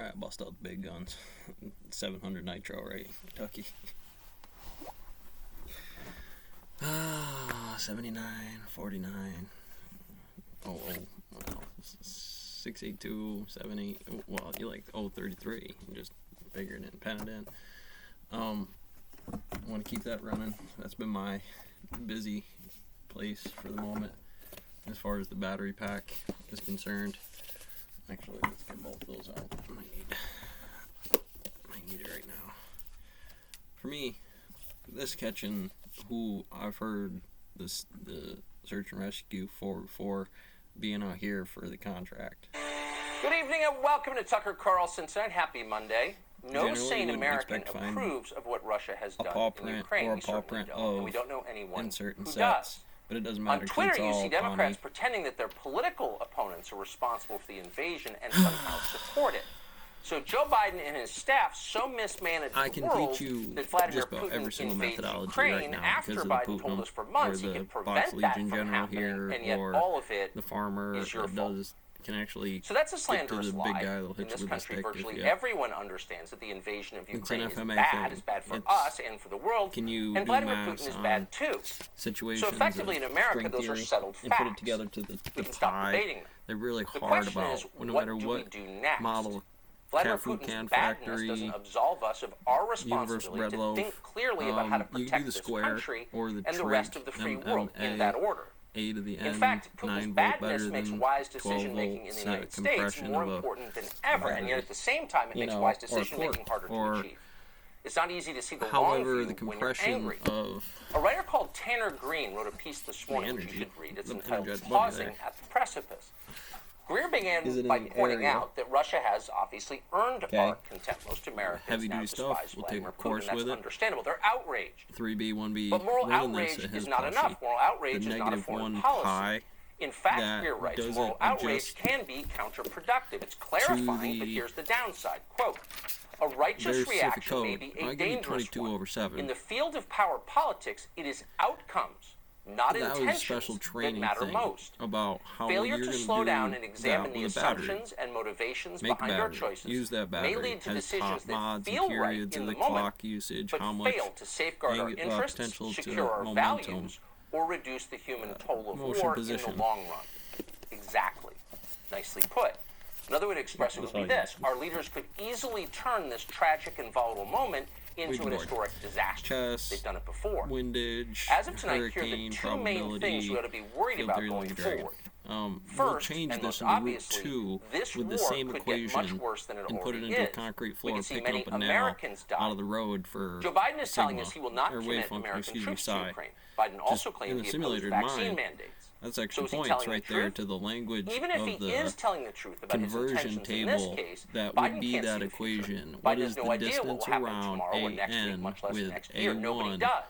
alright, bust out the big guns. 700 nitro, right? Kentucky. 79, 49. Oh, 682, 78. Well, you like 33. Just figuring it and pen it in. I want to keep that running. That's been my busy place for the moment as far as the battery pack is concerned. Actually, let's get both of those out. I might need it right now. For me, this catching who I've heard the search and rescue for being out here for the contract. Good evening and welcome to Tucker Carlson tonight. Happy Monday. No sane American approves of what Russia has done in Ukraine. We certainly don't, and we don't know anyone who does. But it doesn't matter. On Twitter, you see Democrats pretending that their political opponents are responsible for the invasion and somehow support it. So Joe Biden and his staff so mismanaged the world that Vladimir Putin invades Ukraine after Biden told us for months he could prevent that from happening, and yet all of it is your fault. Can actually so that's a slanderous lie. In this country, virtually everyone understands that the invasion of Ukraine is bad for us and for the world, and Vladimir Putin is bad too. So effectively in America, those are settled facts. And put it together to the we can stop debating them. They're really the hard question about is, no what matter do what we do next? model. Vladimir Putin's badness doesn't absolve us of our responsibility to think clearly about how to protect this country and the rest of the free world in that order. A to the N, in fact, Putin's badness makes wise decision-making in the United States more important than ever, and yet at the same time it makes wise decision-making harder to achieve. It's not easy to see the long view when you're angry. A writer called Tanner Green wrote a piece this morning which you should read. It's entitled Pausing at the Precipice. Greer began by pointing out that Russia has obviously earned our contempt. Most Americans now despise Vladimir Putin. That's understandable. They're outraged. 3B, 1B. But moral outrage is not enough. Moral outrage is not a foreign policy. In fact, Greer writes, moral outrage can be counterproductive. It's clarifying, but here's the downside. Quote, a righteous reaction may be a dangerous one. In the field of power politics, it is outcomes, not intentions, that matter most. About how failure to slow down and examine the assumptions and motivations behind our choices may lead to decisions that feel right in the moment, but fail to safeguard our interests, secure our values, or reduce the human toll of war in the long run. Exactly. Nicely put. Another way to express it would be this. Our leaders could easily turn this tragic and volatile moment into an historic disaster. They've done it before. Windage, as of tonight, here are the two main things we ought to be worried about going forward. First, and most obviously, this war could get much worse than it already is. We can see many Americans die. Out of the road for Joe Biden is telling us he will not commit American troops to Ukraine. Biden also claimed he opposed vaccine mandates. That's actually points right there to the language even if he is telling the truth about conversion table that would be that equation. What is the distance around AN with A1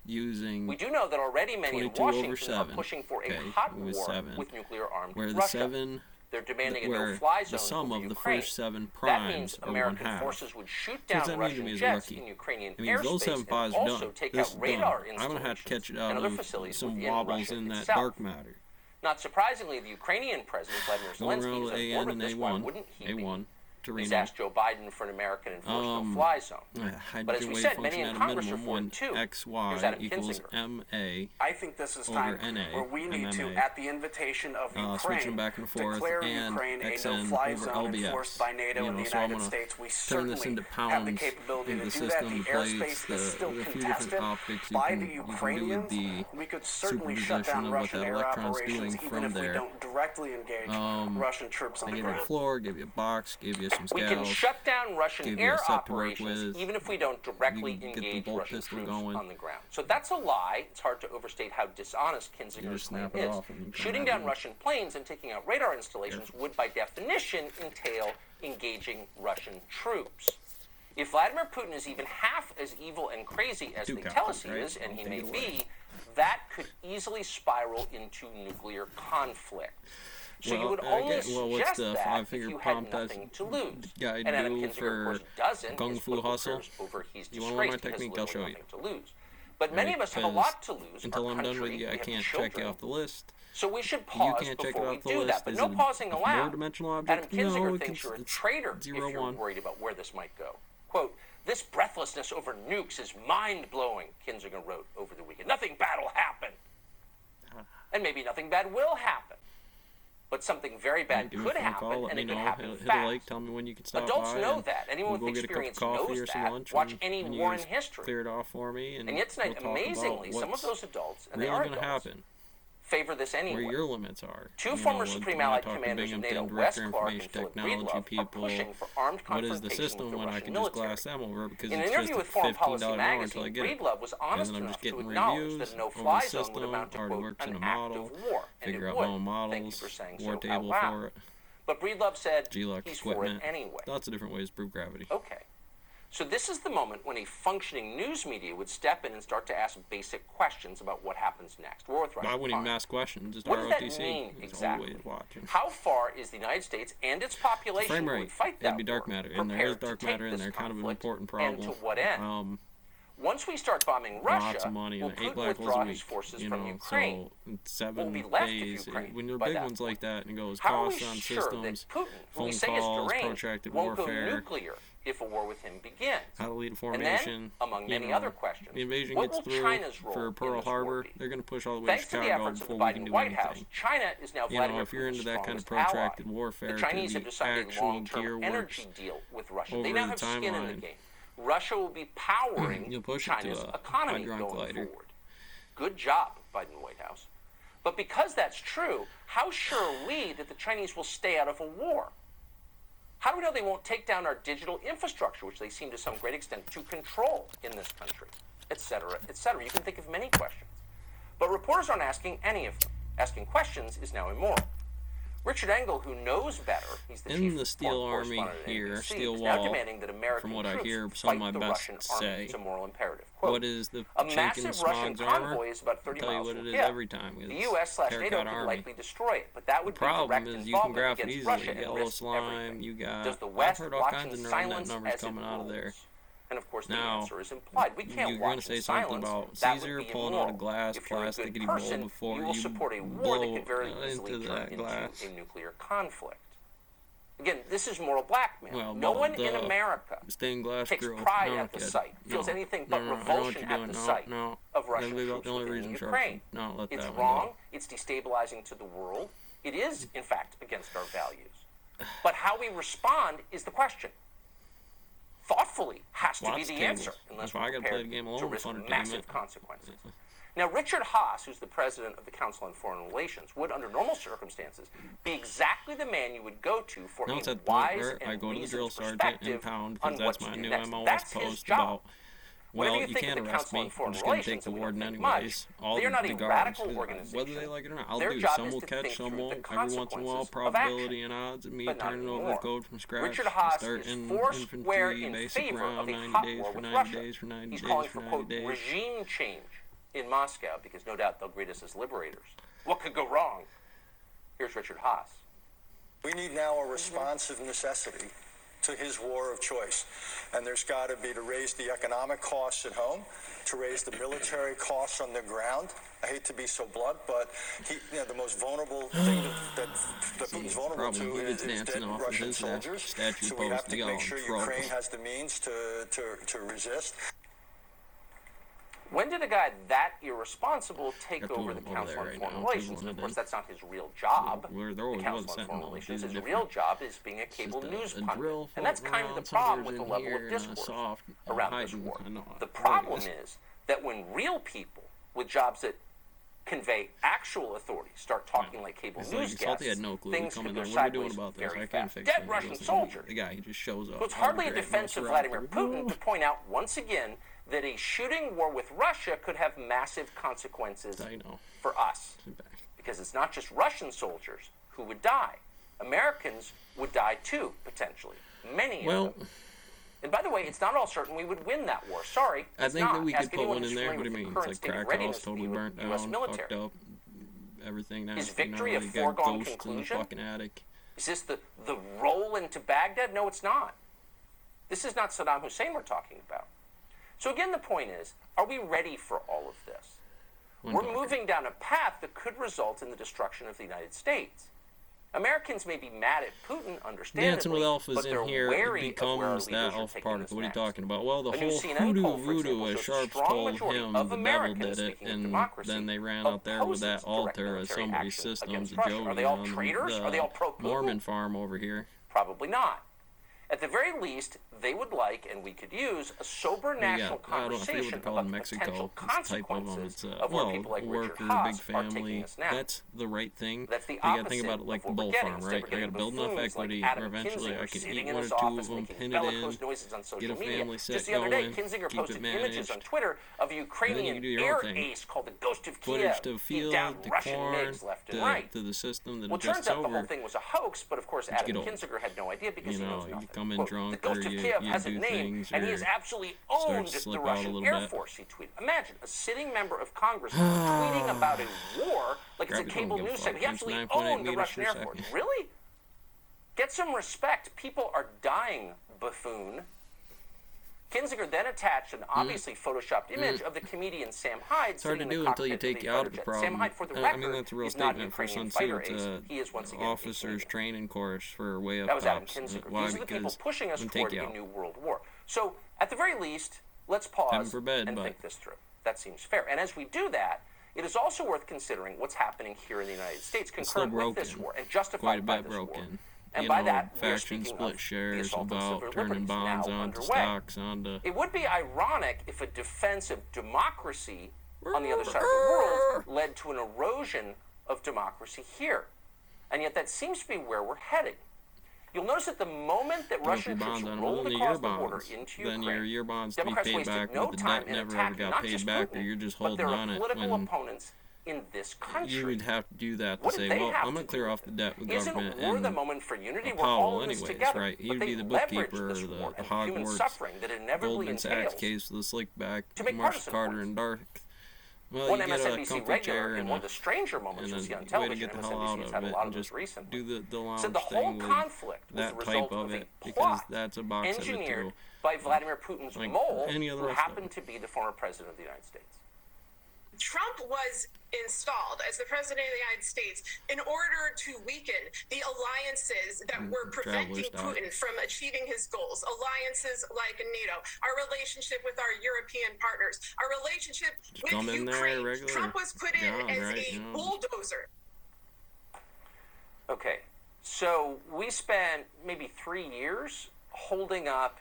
using we do know that already many in Washington are pushing for a hot war with nuclear-armed where the Russia. 7 They're demanding a no-fly zone the sum of the Ukraine. first 7 that primes means of American 1/2. forces would shoot down Russian jets in Ukrainian those 7 airspace and also done. take this out radar done. I'm going to have to catch it out and other of facilities some within wobbles Russia in that itself. dark matter. Not surprisingly, the Ukrainian President Vladimir Zelensky is on board with this. Why wouldn't he be? He's asked Joe Biden for an American enforced no-fly zone. But as we said, many in Congress are for it too. Here's Adam Kinzinger. I think this is time where we need to, at the invitation of Ukraine, back and forth, declare Ukraine a no-fly zone enforced by NATO and the United States. We certainly have the capability to do that. The airspace is still contested by the Ukrainians. We could certainly shut down Russian air operations even if we don't directly engage Russian troops on the ground. Give you a floor, give you a box, give you some scales. We can shut down Russian air operations even if we don't directly engage Russian troops on the ground. So that's a lie. It's hard to overstate how dishonest Kinzinger's claim is. Shooting down Russian planes and taking out radar installations would by definition entail engaging Russian troops. If Vladimir Putin is even half as evil and crazy as they tell us he is, and he may be, that could easily spiral into nuclear conflict. So you would only suggest that if you had nothing to lose. And Adam Kinzinger, of course, doesn't. Kung Fu Hustle. Over he's you want to learn my disgraced technique? I'll show you. To lose. But many of us have a lot to lose. Until I'm done with you, I can't check you off the list. So we should pause before we do that. But no pausing allowed. Adam Kinzinger thinks you're a traitor if you're worried about where this might go. Quote, "This breathlessness over nukes is mind-blowing," Kinzinger wrote over the weekend. "Nothing bad will happen. And maybe nothing bad will happen. But something very bad could happen, and it could happen fast. Tell me when you can stop Adults by know that. Anyone with experience knows that. Watch any war in history. Clear it off for me. And yet tonight, amazingly, some of those adults, and they are adults, favor this anyway. Where your limits are. Two former Supreme Allied commanders of NATO, Wes Clark and Philip Breedlove, are pushing for armed confrontation with the Russian military. In an interview with Foreign Policy magazine, Breedlove was honest enough to acknowledge that a no-fly zone would amount to, quote, an act of war, and it would. Thank you for saying so out loud. But Breedlove said he's for it anyway. Lots of different ways to prove gravity. Okay. So this is the moment when a functioning news media would step in and start to ask basic questions about what happens next. War with Russia. Why wouldn't you ask questions? Just what ROTC. Does that mean exactly? How far is the United States and its population who would fight that It'd be dark matter, and there is dark matter in there, kind of an important problem. And to what end? Once we start bombing Russia, lots of money, will Putin withdraw his forces from Ukraine? So 7 be left days, of Ukraine when you're by big that ones like that, and it goes How costs on sure systems, that Putin, who we phone say calls, is deranged, protracted won't warfare, go nuclear if a war with him begins? how to lead a And formation, then, among many other questions, the invasion what gets will through China's role for Pearl in this war Harbor, be? they're going to push all the way to Thanks to the Chicago efforts of the before we can Biden do White House, anything. China is now Vladimir If you're into Putin's that kind of strongest protracted ally. warfare, The Chinese to have the decided a actual long-term gear energy works deal with Russia. over They now the have skin in the timeline. game. Russia will be powering You'll push it to China's a economy hadron going collider. forward. Good job, Biden White House. But because that's true, how sure are we that the Chinese will stay out of a war? How do we know they won't take down our digital infrastructure, which they seem to some great extent to control in this country, et cetera, et cetera? You can think of many questions. But reporters aren't asking any of them. Asking questions is now immoral. Richard Engel, who knows better, he's the In chief the Steel foreign Army correspondent at here, ABC, Steel is now Wall, demanding that American from what I troops hear, fight some of my the best Russian say, army. It's a moral imperative. Quote, what is the a chink in massive Russian Smog's armor? convoy is about 30 I'll tell you miles what from it is Kiev. every time. The U.S./NATO could likely destroy it, but that would be problem direct is you can involvement graph it against easily. Russia and Yellow risk slime, everything. you got. Does the I've West heard all watch kinds in of net silence numbers as it coming out of there. rolls? And of course, the Now, answer is implied. We can't you're watch going to say in something silence. about That would Caesar be pulling immoral. out a glass If you're a good plasticky person, bowl before you will support a war that could very easily into turn that glass. into a nuclear conflict. Again, this is moral blackmail. Well, no one in America stained glass takes grill. pride No, at the kid. sight, feels No. anything but No, revulsion I know at what the you're sight doing. of Russian That'd be about troops the only within reason, Ukraine. No, let It's that one wrong. go. It's destabilizing to the world. It is, in fact, against our values. But how we respond is the question. Thoughtfully has to be the answer, unless we're prepared to risk massive consequences. Now, Richard Haass, who's the president of the Council on Foreign Relations, would, under normal circumstances, be exactly the man you would go to for a wise and reasoned perspective on what to do next. That's his job. Well, Whatever you think can't of the arrest Council me. on Foreign I'm just going to Relations, take the and we warden don't think anyways. much, All they are not the a guards, radical organization. whether they like it or not, I'll Their do. job Some is will to catch, think some through the won't. Every once in a while, consequences of probability action. and odds of me But not turning over anymore. the code from scratch. Richard Haass start is in foursquare infantry, in basic favor round, of a 90 hot days war for with 90 Russia. days for 90 He's days calling for for, 90 quote, days. regime change in Moscow, because no doubt they'll greet us as liberators. What could go wrong? Here's Richard Haass. We need now a response of necessity to his war of choice. And there's got to be to raise the economic costs at home, to raise the military costs on the ground. I hate to be so blunt, but the most vulnerable thing that Putin's vulnerable to is dead Russian soldiers. So we have to make sure Ukraine has the means to resist. When did a guy that irresponsible take over the Council on Foreign Relations? And of course, that's not his real job. The Council on Foreign Relations, his real job is being a cable news pundit. And that's kind of the problem with the level of discourse around this war. The problem is that when real people with jobs that convey actual authority start talking like cable news guests, things could go sideways very fast. Dead Russian soldiers. The guy, he just shows up. So it's hardly a defense of Vladimir Putin to point out once again that a shooting war with Russia could have massive consequences for us. Because it's not just Russian soldiers who would die. Americans would die too, potentially. Many of them. And by the way, it's not all certain we would win that war. Sorry, I think not. that we Ask could put one in who's there. What do familiar you mean? with the It's like current crack state of house, totally burnt down, US military. fucked up, everything now. Is victory a you got foregone ghosts conclusion? in the fucking attic. Is this the roll into Baghdad? No, it's not. This is not Saddam Hussein we're talking about. So again, the point is, are we ready for all of this? We're moving down a path that could result in the destruction of the United States. Americans may be mad at Putin, understandably, Dancing with Elf is but they're in here. wary It becomes of where our that leaders are Elf taking particle. this What are you next. talking about? Well, the A new whole CNN poll, for voodoo, example, as shows Sharps strong told majority him, of the devil Americans, did it, speaking of and democracy, then they ran out there with that opposes direct altar as military somebody action systems against of Russia. Joe Are they all on traitors? Are they all pro-Putin? Mormon farm over here. Probably not. At the very least, they would like, and we could use, a sober national conversation about the potential consequences of where people like Richard Haas are taking us now. That's the right thing. That's the you got to opposite think about it like the of what bull we're getting. farm, right? I got to build enough equity where eventually I can eat one or two of them, pin it in, get a family set Just the other day, going, Kinzinger keep posted it managed. images on Twitter of a Ukrainian air ace called the Ghost of Footage Kiev. to He field, downed to Russian corn, MiGs left and right. to the system that Well, it turns adjusts out the over. whole thing was a hoax, but of course Adam Kinzinger had no idea because he knows nothing. You come in Quote, drunk the Ghost or of you Kiev has a do name, things and he or has absolutely owned to slip the out a Russian little Air bit. Force, he tweeted. Imagine a sitting member of Congress tweeting about a war like it's a Gravity cable don't give a news fuck. site. He It's absolutely 9.8 owned the meters Russian per Air Force. second. Really? Get some respect. People are dying, buffoon. Kinzinger then attached an obviously photoshopped image of the comedian Sam Hyde. It's hard to sitting in do the until you cockpit take of you out of the fighter jet. problem. Sam Hyde, for the I record, mean, that's a real is not statement for Ukrainian Sun Tzu. fighter It's ace. He is once again officers Ukrainian. training course for way up That was Adam tops. Kinzinger. Why? These are the people Because pushing us it'll toward take you a out. new world war. So, at the very least, let's Heaven pause forbid, and but- think this through. That seems fair. And as we do that, it is also worth considering what's happening here in the United States, It's still concurrent with this broken. war and Quite a justified by bit this war. broken. And You by know, that, we're factions speaking split of the shares assault on about civil turning liberties bonds now onto underway. stocks, onto... It would be ironic if a defense of democracy on the other side of the world led to an erosion of democracy here. And yet that seems to be where we're heading. You'll notice that the moment that Russian troops rolled across the border into then Ukraine, your year bonds to be Democrats paid wasted back, no but the time debt in never ever attacking got not paid just back, or Putin, you're just but holding their on it political when opponents in this country. you would have to do that to What did say, they well, have I'm going to to clear do? off the debt with Isn't government war the and moment for unity? We're Powell all in this anyways, together. right? He But would they be the leveraged bookkeeper, this the war and human Hogwarts, suffering that inevitably Goldman Sachs entails case with the slick back, to make Marshall partisan Carter points. and Dark. Well, One you get a MSNBC comfy regular chair in and one of the stranger moments and you'll see on way to television, get the hell out MSNBC has of had a it lot and of those just recently, do the lounge said the whole thing with conflict was that the type result of of a it, because plot that's a box of it engineered too. by Vladimir Putin's Like mole, any other who rest of happened to be the former president of the United States. Trump was installed as the president of the United States in order to weaken the alliances that were preventing Putin from achieving his goals. Alliances like NATO, our relationship with our European partners, our relationship with Ukraine. Trump was put in as a bulldozer. Okay, so we spent maybe 3 years holding up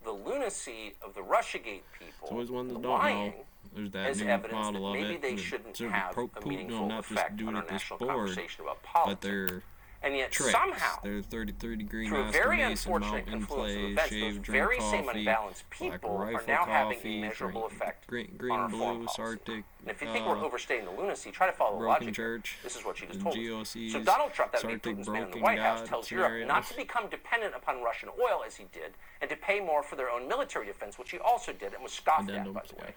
the lunacy of the Russiagate people, It's always one that don't lying know. There's that as new evidence model that of maybe it. they that shouldn't sort of have a Putin meaningful will not just effect do on it our at this national board, conversation about but politics. they're And yet tricks. somehow, They're 33-degree through a Master very Mason, unfortunate mountain confluence of play, events, shave, those drink very same coffee, unbalanced Black people are Rifle now having coffee, a measurable drink effect green on our blue, foreign policy. Arctic, And if you think we're overstating the lunacy, try to follow the Broken logic. Church, This is what she just told us. GOCs, So Donald Trump, that would be Sartic Putin's man in the broken White House, God tells scenario. Europe not to become dependent upon Russian oil as he did, and to pay more for their own military defense, which he also did and was scoffed at, by the way.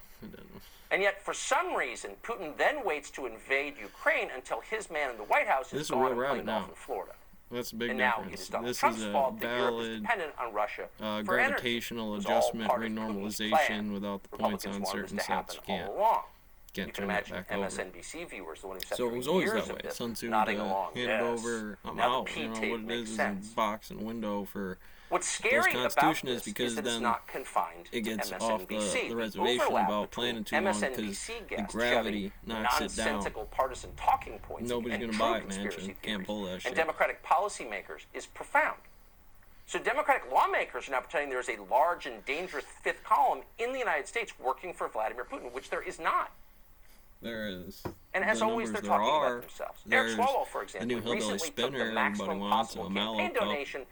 And yet, for some reason, Putin then waits to invade Ukraine until his man in the White House is gone and playing golf in Florida. That's a big And now it difference. is Donald This Trump's is a fault that Europe is valid dependent on Russia for energy. gravitational It was all adjustment, part of Putin's plan. renormalization without the points Republicans on wanted this certain to sets. happen You can't, all along. You can't can turn that imagine back over. MSNBC viewers, the one who sat So it through was always years that of way. this, Sun Tzu nodding to along. hand Yes. over, I'm Now the out. P You know tape what it makes is sense. a box and window for What's scary Constitution about is this because that it's then not confined it gets to off MSNBC. the reservation overlap about between planning too long because MSNBC the guests gravity shouting knocks it down. nonsensical partisan talking points Nobody's and gonna true buy it, conspiracy man. theories Can't pull that shit. and Democratic policymakers is profound. So Democratic lawmakers are now pretending there is a large and dangerous fifth column in the United States working for Vladimir Putin, which there is not. There is. And as the always, they're numbers talking there about are. themselves. There's Eric Swalwell, for the example, new hillbilly recently took spinner the everybody maximum wants, possible a Mallow campaign cup. donation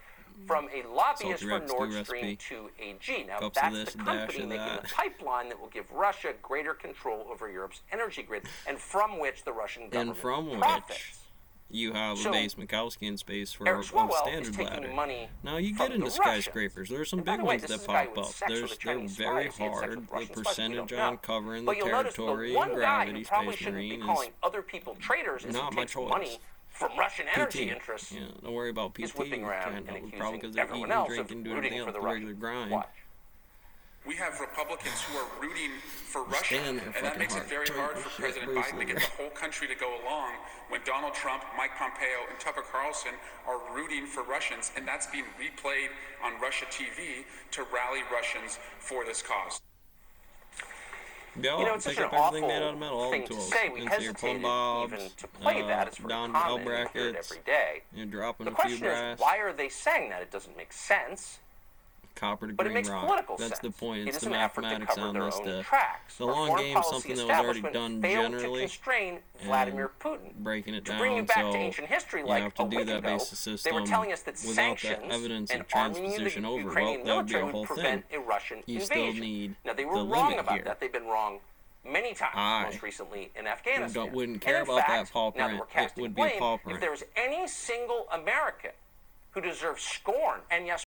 from a lobbyist Salty for Rex Nord stew Stream recipe. 2 AG. Now, Cups of that's this, the a dash company of making that. the pipeline that will give Russia greater control over Europe's energy grid, and from which the Russian government And from profits. which you have So, a base Mikowski in space for Eric a Swalwell is standard taking ladder. money Now you from get into the skyscrapers. There are some And by big the way, ones this that is a guy pop who had up. sex with a They're Chinese very spy. He had sex hard. with The Russian spies. We percentage don't on know. covering But the you'll notice territory the one and guy gravity, who probably Space shouldn't be Marine calling is other people traitors is who not my takes choice. money from Russian energy PT. interests. Yeah, don't worry about PT. Is whipping around Trying and to- accusing probably because they're everyone eating, else drinking, of doing rooting everything for else, the the regular Russians. grind. Watch. We have Republicans who are rooting for Russia, and that makes it very hard for President Biden to get the whole country to go along when Donald Trump, Mike Pompeo, and Tucker Carlson are rooting for Russians, and that's being replayed on Russia TV to rally Russians for this cause. Yeah, you know, it's such an awful thing to say. We hesitated even to play that as common every day. You're dropping the question is, why are they saying that? It doesn't make sense. Copper to but green it makes rock. political That's sense. the point. It's it is the an mathematics effort to cover on this their own stuff. tracks. The long game is something that was already done generally. To constrain Vladimir Putin. Breaking it down. To bring you back to ancient history, you like have to a do week that ago, basis system they were telling us that without sanctions the evidence and of arming the transposition over. Ukrainian Well, that would be military a whole would prevent thing. a Russian You invasion. still need now they the were wrong limit about here. that. They've been wrong many times, most recently in Afghanistan. Wouldn't care and in about fact, that paw now print. that we're casting It would be a blame, paw print. if there was any single American who deserves scorn and, yes,